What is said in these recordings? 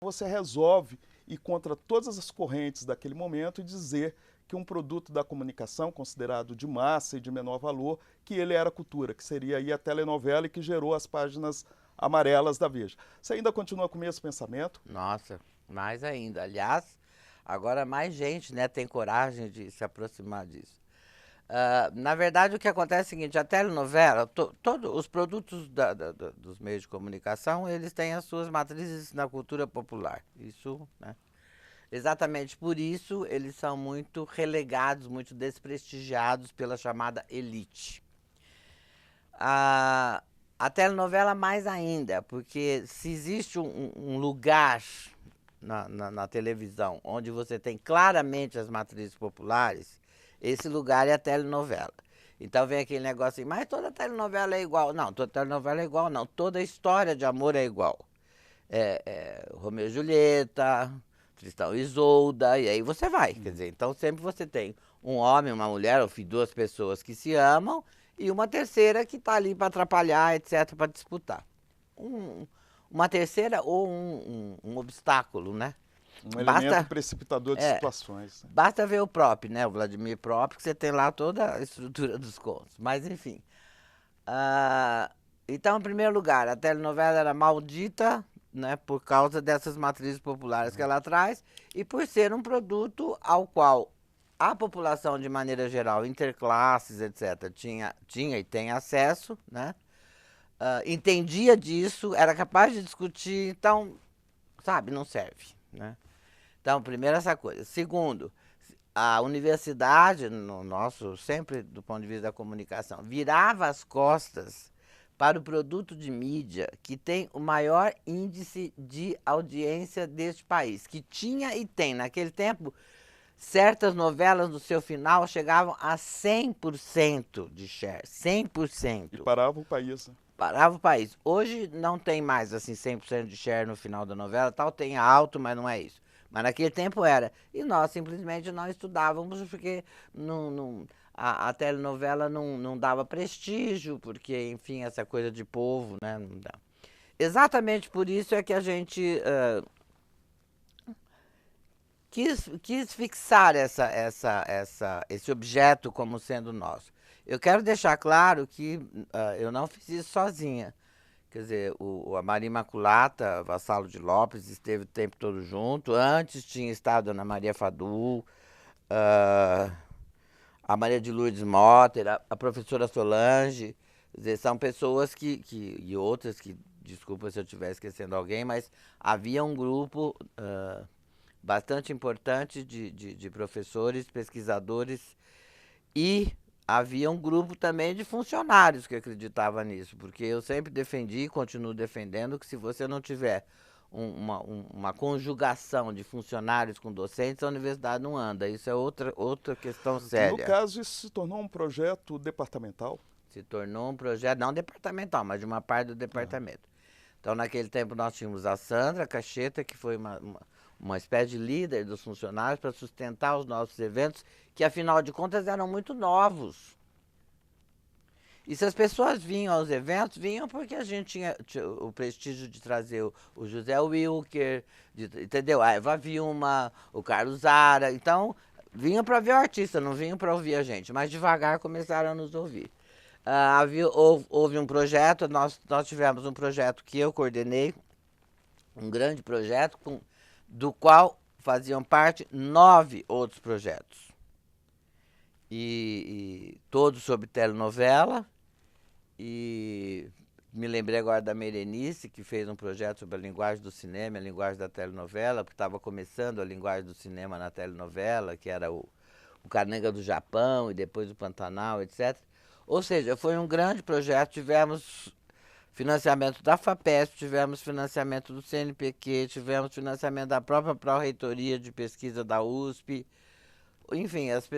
você resolve ir contra todas as correntes daquele momento e dizer que um produto da comunicação, considerado de massa e de menor valor, que ele era cultura, que seria aí a telenovela e que gerou as páginas amarelas da Veja. Você ainda continua com o mesmo pensamento? Nossa, mais ainda. Aliás, agora mais gente, né, tem coragem de se aproximar disso. Na verdade, o que acontece é o seguinte, a telenovela, todos os produtos dos meios de comunicação, eles têm as suas matrizes na cultura popular. Isso, né? Exatamente por isso, eles são muito relegados, muito desprestigiados pela chamada elite. A, a telenovela mais ainda, porque se existe um lugar na televisão onde você tem claramente as matrizes populares, esse lugar é a telenovela. Então vem aquele negócio assim, mas toda telenovela é igual. Não, toda telenovela é igual, não. Toda história de amor é igual. Romeu e Julieta, Tristão e Isolda, e aí você vai. Quer dizer, então sempre você tem um homem, uma mulher, ou duas pessoas que se amam, e uma terceira que está ali para atrapalhar, etc., para disputar. Uma terceira ou um obstáculo, né? Um elemento Basta, precipitador de é, situações. basta ver o Prop, né? O Vladimir Prop, que você tem lá toda a estrutura dos contos. Mas, enfim. Então, em primeiro lugar, a telenovela era maldita, né? Por causa dessas matrizes populares que ela traz e por ser um produto ao qual a população, de maneira geral, interclasses, etc., tinha e tem acesso, né? Entendia disso, era capaz de discutir, então, sabe, não serve, né? Então, primeiro essa coisa. Segundo, a universidade, no nosso, sempre do ponto de vista da comunicação, virava as costas para o produto de mídia que tem o maior índice de audiência deste país, que tinha e tem. Naquele tempo, certas novelas no seu final chegavam a 100% de share, E 100%. parava o país. Né? Parava o país. Hoje não tem mais assim 100% de share no final da novela, tal, tem alto, mas não é isso. Mas naquele tempo era. E nós simplesmente não estudávamos porque a telenovela não dava prestígio, porque, enfim, essa coisa de povo, né? Não dá. Exatamente por isso é que a gente quis fixar esse objeto como sendo nosso. Eu quero deixar claro que eu não fiz isso sozinha. Quer dizer, a Maria Imaculata Vassalo de Lopes esteve o tempo todo junto. Antes tinha estado a Ana Maria Fadu, a Maria de Lourdes Motter, a professora Solange. Quer dizer, são pessoas e outras que, desculpa se eu estiver esquecendo alguém, mas havia um grupo bastante importante de professores, pesquisadores e havia um grupo também de funcionários que acreditava nisso, porque eu sempre defendi e continuo defendendo que se você não tiver uma conjugação de funcionários com docentes, a universidade não anda. Isso é outra questão No séria. caso, isso se tornou um projeto departamental? Se tornou um projeto, não departamental, mas de uma parte do departamento. Então, naquele tempo, nós tínhamos a Sandra Cacheta, que foi uma espécie de líder dos funcionários para sustentar os nossos eventos, que, afinal de contas, eram muito novos. E se as pessoas vinham aos eventos, vinham porque a gente tinha o prestígio de trazer o José Wilker, entendeu? A Eva Vilma, o Carlos Zara. Então, vinham para ver o artista, não vinham para ouvir a gente. Mas devagar começaram a nos ouvir. Houve um projeto, nós tivemos um projeto que eu coordenei, um grande projeto, do qual faziam parte 9 outros projetos. E todos sobre telenovela. E me lembrei agora da Merenice, que fez um projeto sobre a linguagem do cinema, a linguagem da telenovela, porque estava começando a linguagem do cinema na telenovela, que era o Cananga do Japão e depois o Pantanal, etc. Ou seja, foi um grande projeto, tivemos financiamento da FAPESP, tivemos financiamento do CNPq, tivemos financiamento da própria Pró-Reitoria de Pesquisa da USP. Enfim, as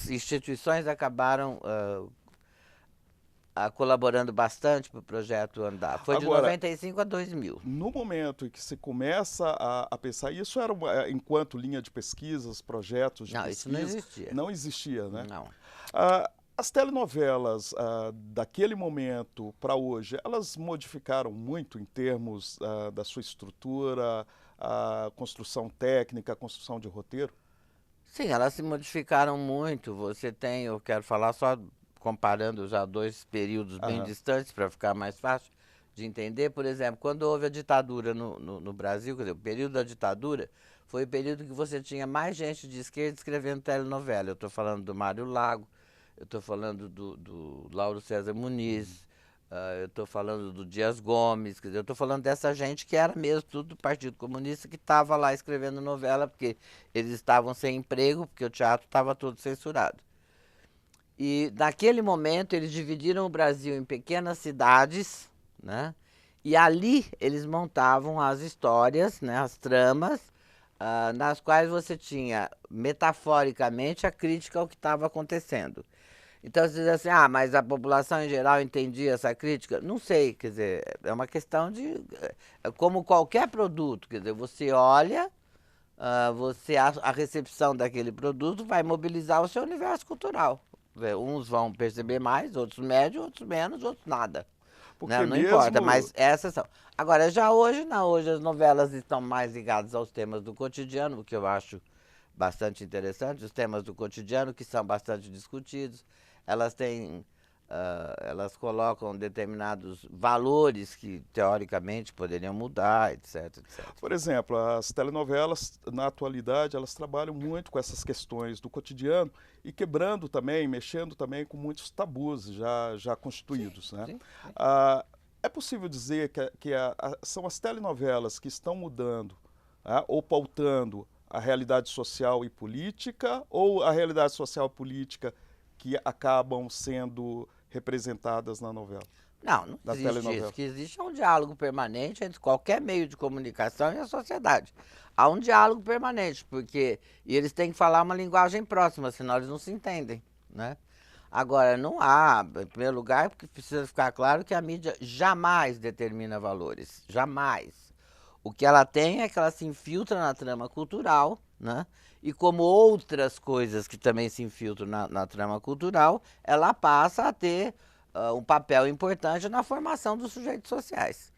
instituições acabaram colaborando bastante para o projeto andar. Foi de Agora, 95 a 2000. no momento em que se começa a pensar, isso era enquanto linha de pesquisas, projetos de Não, isso não pesquisa, existia. não existia, né? Não. As telenovelas daquele momento para hoje, elas modificaram muito em termos da sua estrutura, a construção técnica, a construção de roteiro? Sim, elas se modificaram muito. Você tem, eu quero falar só comparando já dois períodos bem Aham. distantes para ficar mais fácil de entender. Por exemplo, quando houve a ditadura no Brasil, quer dizer, o período da ditadura foi o período que você tinha mais gente de esquerda escrevendo telenovela. Eu estou falando do Mário Lago, eu estou falando do Lauro César Muniz, eu estou falando do Dias Gomes, quer dizer, eu estou falando dessa gente que era mesmo tudo do Partido Comunista, que estava lá escrevendo novela, porque eles estavam sem emprego, porque o teatro estava todo censurado. E naquele momento eles dividiram o Brasil em pequenas cidades, né? E ali eles montavam as histórias, né, as tramas, nas quais você tinha, metaforicamente, a crítica ao que estava acontecendo. Então você diz assim, ah, mas a população em geral entendia essa crítica? Não sei, quer dizer, é uma questão de. É como qualquer produto, quer dizer, você olha, a recepção daquele produto vai mobilizar o seu universo cultural. Uns vão perceber mais, outros médio, outros menos, outros nada. Né? Porque Não importa, mesmo. mas essas são. Agora, já hoje, não, hoje as novelas estão mais ligadas aos temas do cotidiano, o que eu acho bastante interessante, os temas do cotidiano que são bastante discutidos. Elas têm, elas colocam determinados valores que teoricamente poderiam mudar, etc, etc. Por exemplo, as telenovelas, na atualidade, elas trabalham muito com essas questões do cotidiano e quebrando também, mexendo também com muitos tabus já Sim, constituídos, né? sim, sim. Ah, é possível dizer que são as telenovelas que estão mudando, ou pautando a realidade social e política, ou a realidade social e política que acabam sendo representadas na novela, Não, não na existe isso. O telenovela? que existe é um diálogo permanente entre qualquer meio de comunicação e a sociedade. Há um diálogo permanente, porque e eles têm que falar uma linguagem próxima, senão eles não se entendem, né? Agora, não há, em primeiro lugar, porque precisa ficar claro que a mídia jamais determina valores, jamais. O que ela tem é que ela se infiltra na trama cultural, né? E como outras coisas que também se infiltram na trama cultural, ela passa a ter um papel importante na formação dos sujeitos sociais.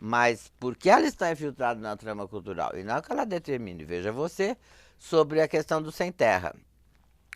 Mas porque ela está infiltrada na trama cultural e não é que ela determine, veja você, sobre a questão do sem terra.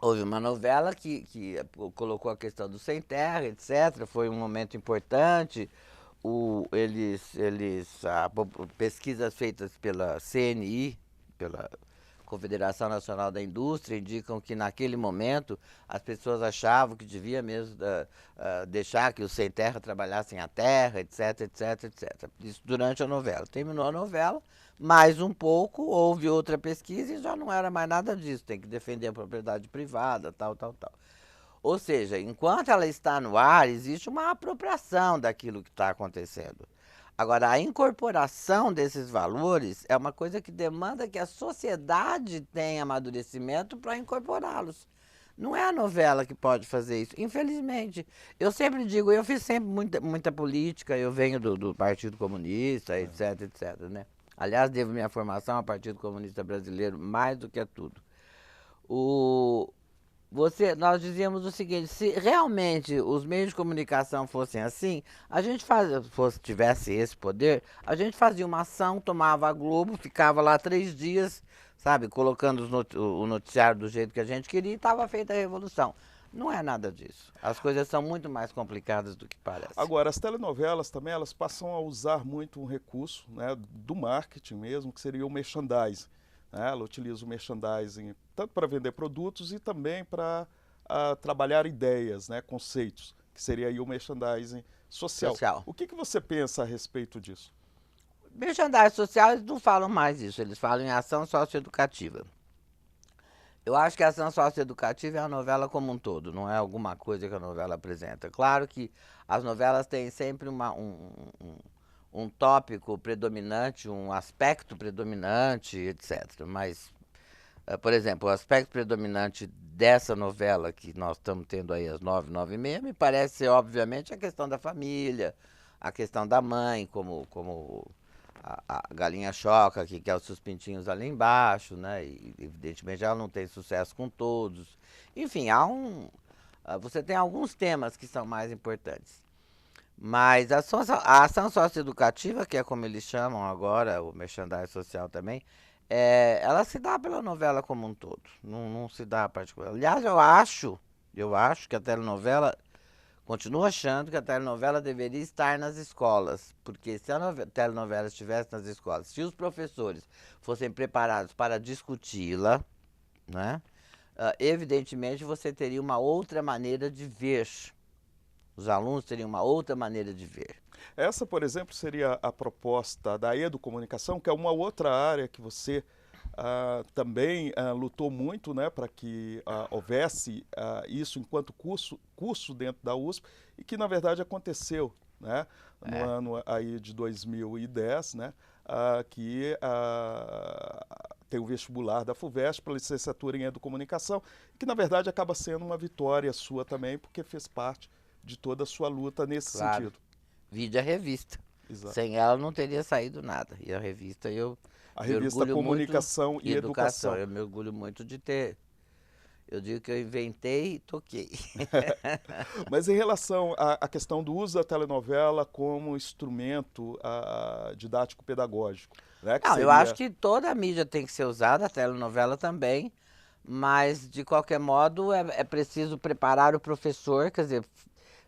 Houve uma novela que colocou a questão do sem terra, etc. Foi um momento importante. Pesquisas feitas pela CNI, pela Confederação Nacional da Indústria, indicam que naquele momento as pessoas achavam que devia mesmo deixar que os sem terra trabalhassem a terra, etc, etc, etc. Isso durante a novela. Terminou a novela, mais um pouco, houve outra pesquisa e já não era mais nada disso. Tem que defender a propriedade privada, tal, tal, tal. Ou seja, enquanto ela está no ar, existe uma apropriação daquilo que está acontecendo. Agora, a incorporação desses valores é uma coisa que demanda que a sociedade tenha amadurecimento para incorporá-los. Não é a novela que pode fazer isso, infelizmente. Eu sempre digo, eu fiz sempre muita política, eu venho do Partido Comunista, etc, etc, né? Aliás, devo minha formação ao Partido Comunista Brasileiro mais do que a tudo. O, nós dizíamos o seguinte, se realmente os meios de comunicação fossem assim, a gente tivesse esse poder, a gente fazia uma ação, tomava a Globo, ficava lá 3 dias, sabe, colocando o noticiário do jeito que a gente queria e estava feita a revolução. Não é nada disso. As coisas são muito mais complicadas do que parece. Agora, as telenovelas também elas passam a usar muito um recurso, né, do marketing mesmo, que seria o merchandising. Né? Ela utiliza o merchandising tanto para vender produtos e também para trabalhar ideias, né, conceitos, que seria aí o merchandising social. Social. O que você pensa a respeito disso? Merchandising social, eles não falam mais isso, eles falam em ação socioeducativa. Eu acho que a ação socioeducativa é a novela como um todo, não é alguma coisa que a novela apresenta. Claro que as novelas têm sempre um tópico predominante, um aspecto predominante, etc. Mas, por exemplo, o aspecto predominante dessa novela que nós estamos tendo aí às 9, 9h30, me parece ser, obviamente, a questão da família, a questão da mãe, como a galinha choca, que quer os seus pintinhos ali embaixo, né? E evidentemente ela não tem sucesso com todos. Enfim, Você tem alguns temas que são mais importantes. Mas a ação socioeducativa, que é como eles chamam agora, o merchandising social também, ela se dá pela novela como um todo, não se dá particular. Aliás, eu acho que a telenovela, continuo achando que a telenovela deveria estar nas escolas, porque se a telenovela estivesse nas escolas, se os professores fossem preparados para discuti-la, né, evidentemente você teria uma outra maneira de ver. Os alunos teriam uma outra maneira de ver. Essa, por exemplo, seria a proposta da educomunicação, que é uma outra área que você também lutou muito, né, para que houvesse isso enquanto curso dentro da USP, e que na verdade aconteceu, né, no ano aí de 2010, né, que tem o vestibular da FUVEST para licenciatura em educomunicação, que na verdade acaba sendo uma vitória sua também, porque fez parte de toda a sua luta nesse sentido. Vide a revista. Exato. Sem ela não teria saído nada. E a revista a revista Comunicação e Educação. Eu me orgulho muito de ter. Eu digo que eu inventei e toquei. Mas em relação à questão do uso da telenovela como instrumento didático-pedagógico, né, não, eu acho que toda a mídia tem que ser usada, a telenovela também, mas de qualquer modo é preciso preparar o professor, quer dizer,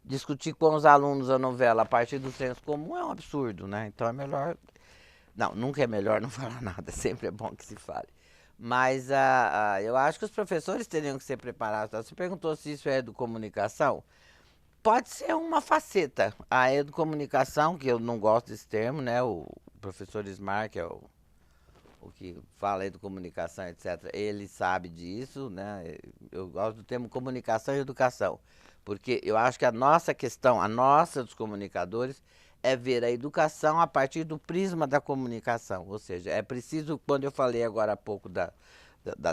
discutir com os alunos a novela a partir do senso comum é um absurdo, né? Então é melhor... Não, nunca é melhor não falar nada, sempre é bom que se fale. Mas eu acho que os professores teriam que ser preparados. Você perguntou se isso é educomunicação. Pode ser uma faceta. A educomunicação, que eu não gosto desse termo, né? O professor Ismar, que é o que fala educomunicação, etc., ele sabe disso, né? Eu gosto do termo comunicação e educação, porque eu acho que a nossa questão, a nossa dos comunicadores, é ver a educação a partir do prisma da comunicação. Ou seja, é preciso, quando eu falei agora há pouco da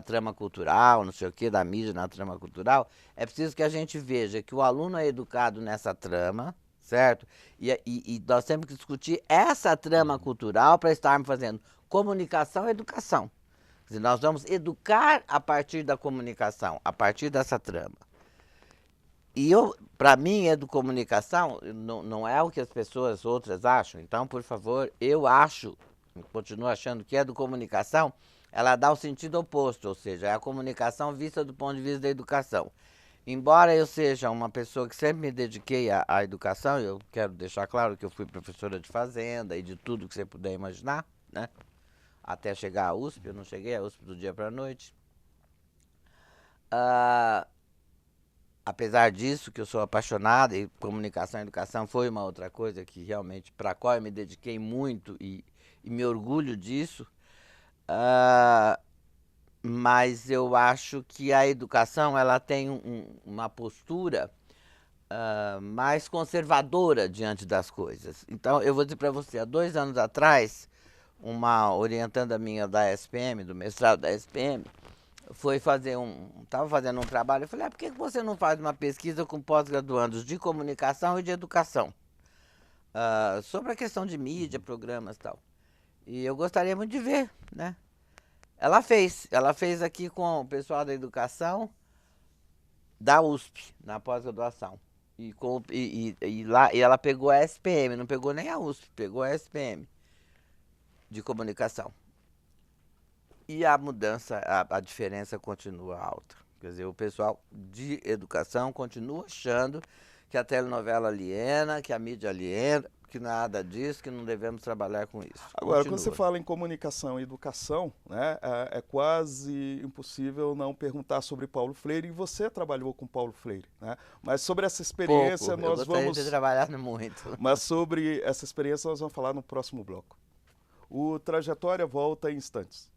trama cultural, não sei o quê, da mídia na trama cultural, é preciso que a gente veja que o aluno é educado nessa trama, certo? E nós temos que discutir essa trama cultural para estarmos fazendo comunicação e educação. Quer dizer, nós vamos educar a partir da comunicação, a partir dessa trama. E para mim, educomunicação não é o que as pessoas outras acham. Então, por favor, eu continuo achando que a educomunicação, ela dá o sentido oposto, ou seja, é a comunicação vista do ponto de vista da educação. Embora eu seja uma pessoa que sempre me dediquei à educação, eu quero deixar claro que eu fui professora de fazenda e de tudo que você puder imaginar, né? Até chegar à USP, eu não cheguei à USP do dia para a noite. Apesar disso, que eu sou apaixonado, e comunicação e educação foi uma outra coisa que realmente, para a qual eu me dediquei muito e me orgulho disso, mas eu acho que a educação ela tem uma postura mais conservadora diante das coisas. Então, eu vou dizer para você, há 2 anos atrás, uma orientanda minha da SPM, do mestrado da SPM, estava fazendo um trabalho, eu falei, por que você não faz uma pesquisa com pós-graduandos de comunicação e de educação? Sobre a questão de mídia, programas e tal. E eu gostaria muito de ver, né? Ela fez aqui com o pessoal da educação da USP, na pós-graduação. E ela pegou a SPM, não pegou nem a USP, pegou a SPM de comunicação. E a mudança, a diferença continua alta. Quer dizer, o pessoal de educação continua achando que a telenovela aliena, que a mídia aliena, que nada disso, que não devemos trabalhar com isso. Agora, quando você fala em comunicação e educação, né, é quase impossível não perguntar sobre Paulo Freire, e você trabalhou com Paulo Freire, né? Mas sobre essa experiência Pouco, eu gostaria de ter trabalhado muito. Mas sobre essa experiência nós vamos falar no próximo bloco. O Trajetória volta em instantes.